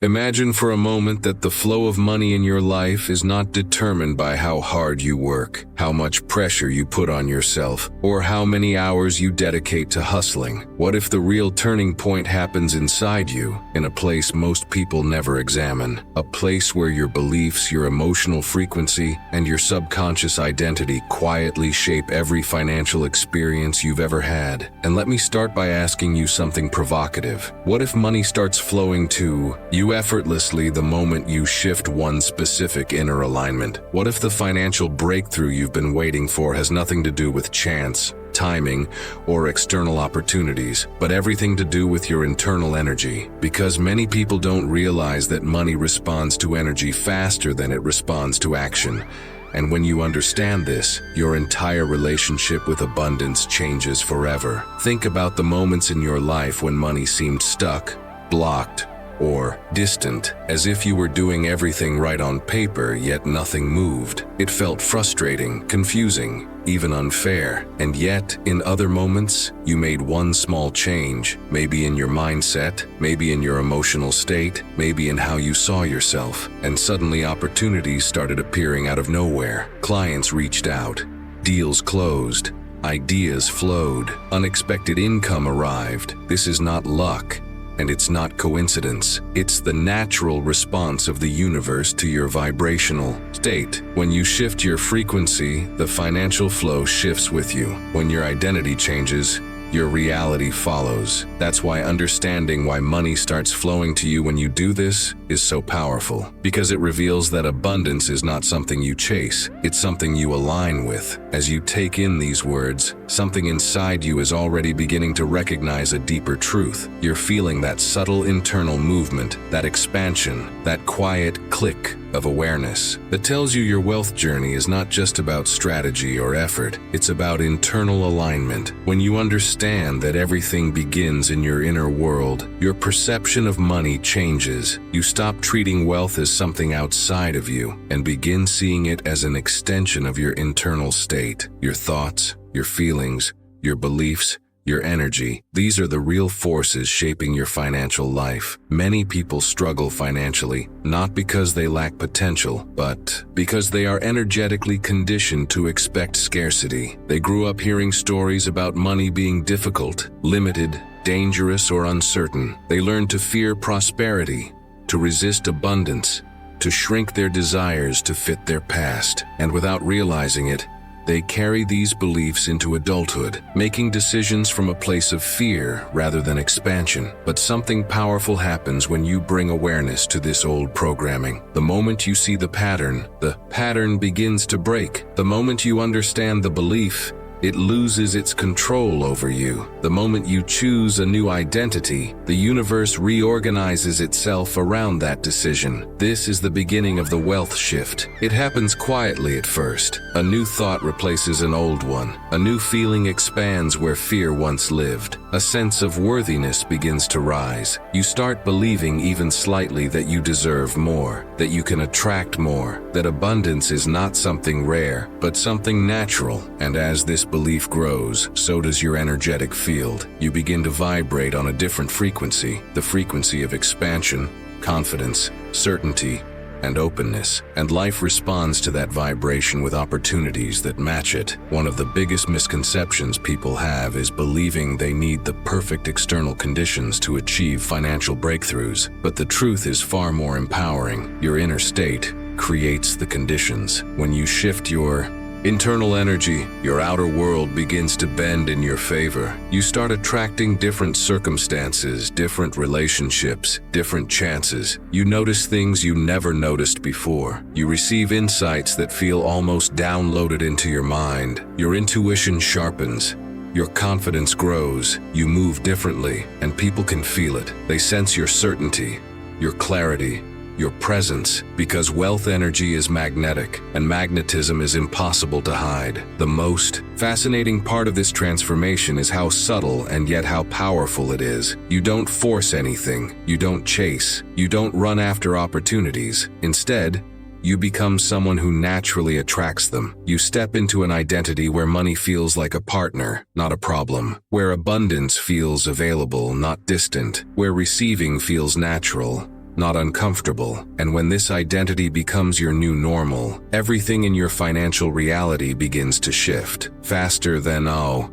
Imagine for a moment that the flow of money in your life is not determined by how hard you work, how much pressure you put on yourself, or how many hours you dedicate to hustling. What if the real turning point happens inside you, in a place most people never examine? A place where your beliefs, your emotional frequency, and your subconscious identity quietly shape every financial experience you've ever had. And let me start by asking you something provocative. What if money starts flowing to you effortlessly the moment you shift one specific inner alignment? What if the financial breakthrough you've been waiting for has nothing to do with chance, timing, or external opportunities, but everything to do with your internal energy? Because many people don't realize that money responds to energy faster than it responds to action. And when you understand this, your entire relationship with abundance changes forever. Think about the moments in your life when money seemed stuck, blocked, or distant, as if you were doing everything right on paper, yet nothing moved. It felt frustrating, confusing, even unfair. And yet, in other moments, you made one small change, maybe in your mindset, maybe in your emotional state, maybe in how you saw yourself, and suddenly opportunities started appearing out of nowhere. Clients reached out, deals closed, ideas flowed, unexpected income arrived. This is not luck. And it's not coincidence. It's the natural response of the universe to your vibrational state. When you shift your frequency, the financial flow shifts with you. When your identity changes, your reality follows. That's why understanding why money starts flowing to you when you do this is so powerful. Because it reveals that abundance is not something you chase, it's something you align with. As you take in these words, something inside you is already beginning to recognize a deeper truth. You're feeling that subtle internal movement, that expansion, that quiet click of awareness that tells you your wealth journey is not just about strategy or effort, it's about internal alignment. When you understand that everything begins in your inner world, your perception of money changes. You stop treating wealth as something outside of you and begin seeing it as an extension of your internal state. Your thoughts, your feelings, your beliefs, your energy, these are the real forces shaping your financial life. Many people struggle financially, not because they lack potential, but because they are energetically conditioned to expect scarcity. They grew up hearing stories about money being difficult, limited, dangerous, or uncertain. They learned to fear prosperity, to resist abundance, to shrink their desires to fit their past. And without realizing it, they carry these beliefs into adulthood, making decisions from a place of fear rather than expansion. But something powerful happens when you bring awareness to this old programming. The moment you see the pattern begins to break. The moment you understand the belief, it loses its control over you. The moment you choose a new identity, the universe reorganizes itself around that decision. This is the beginning of the wealth shift. It happens quietly at first. A new thought replaces an old one. A new feeling expands where fear once lived. A sense of worthiness begins to rise. You start believing even slightly that you deserve more, that you can attract more, that abundance is not something rare, but something natural. And as this belief grows, so does your energetic field. You begin to vibrate on a different frequency, the frequency of expansion, confidence, certainty, and openness. And life responds to that vibration with opportunities that match it. One of the biggest misconceptions people have is believing they need the perfect external conditions to achieve financial breakthroughs. But the truth is far more empowering. Your inner state creates the conditions. When you shift your internal energy, your outer world begins to bend in your favor. You start attracting different circumstances, different relationships, different chances. You notice things you never noticed before. You receive insights that feel almost downloaded into your mind. Your intuition sharpens. Your confidence grows. You move differently, and people can feel it. They sense your certainty, your clarity, your presence, because wealth energy is magnetic, and magnetism is impossible to hide. The most fascinating part of this transformation is how subtle and yet how powerful it is. You don't force anything, you don't chase, you don't run after opportunities. Instead, you become someone who naturally attracts them. You step into an identity where money feels like a partner, not a problem, where abundance feels available, not distant, where receiving feels natural, not uncomfortable. And when this identity becomes your new normal, everything in your financial reality begins to shift faster than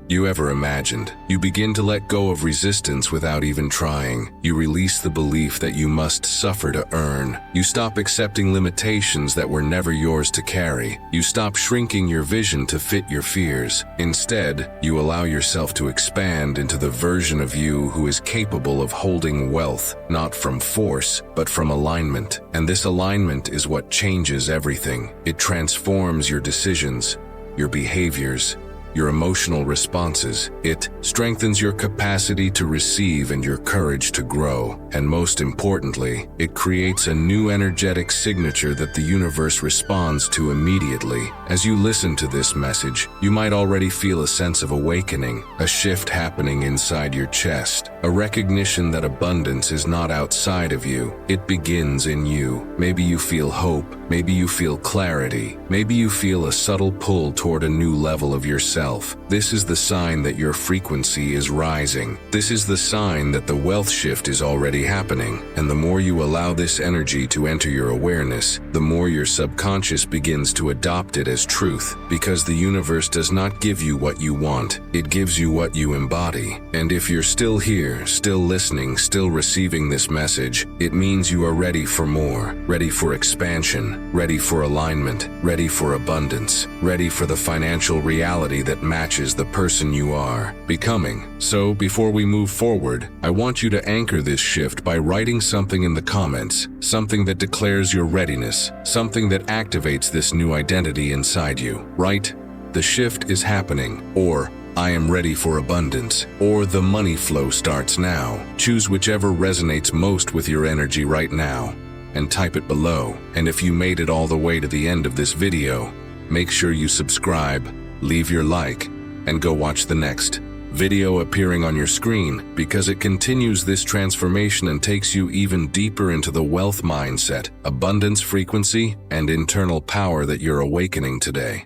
you ever imagined. You begin to let go of resistance without even trying. You release the belief that you must suffer to earn. You stop accepting limitations that were never yours to carry. You stop shrinking your vision to fit your fears. Instead, you allow yourself to expand into the version of you who is capable of holding wealth, not from force, but from alignment. And this alignment is what changes everything. It transforms your decisions, your behaviors, your emotional responses. It strengthens your capacity to receive and your courage to grow. And most importantly, it creates a new energetic signature that the universe responds to immediately. As you listen to this message, you might already feel a sense of awakening, a shift happening inside your chest, a recognition that abundance is not outside of you, it begins in you. Maybe you feel hope, maybe you feel clarity, maybe you feel a subtle pull toward a new level of yourself. This is the sign that your frequency is rising. This is the sign that the wealth shift is already happening. And the more you allow this energy to enter your awareness, the more your subconscious begins to adopt it as truth. Because the universe does not give you what you want, it gives you what you embody. And if you're still here, still listening, still receiving this message, it means you are ready for more, ready for expansion, ready for alignment, ready for abundance, ready for the financial reality that matches the person you are becoming. So, before we move forward, I want you to anchor this shift by writing something in the comments, something that declares your readiness, something that activates this new identity inside you. Write, "The shift is happening," or "I am ready for abundance," or "The money flow starts now." Choose whichever resonates most with your energy right now, and type it below. And if you made it all the way to the end of this video, make sure you subscribe, leave your like, and go watch the next video appearing on your screen, because it continues this transformation and takes you even deeper into the wealth mindset, abundance frequency, and internal power that you're awakening today.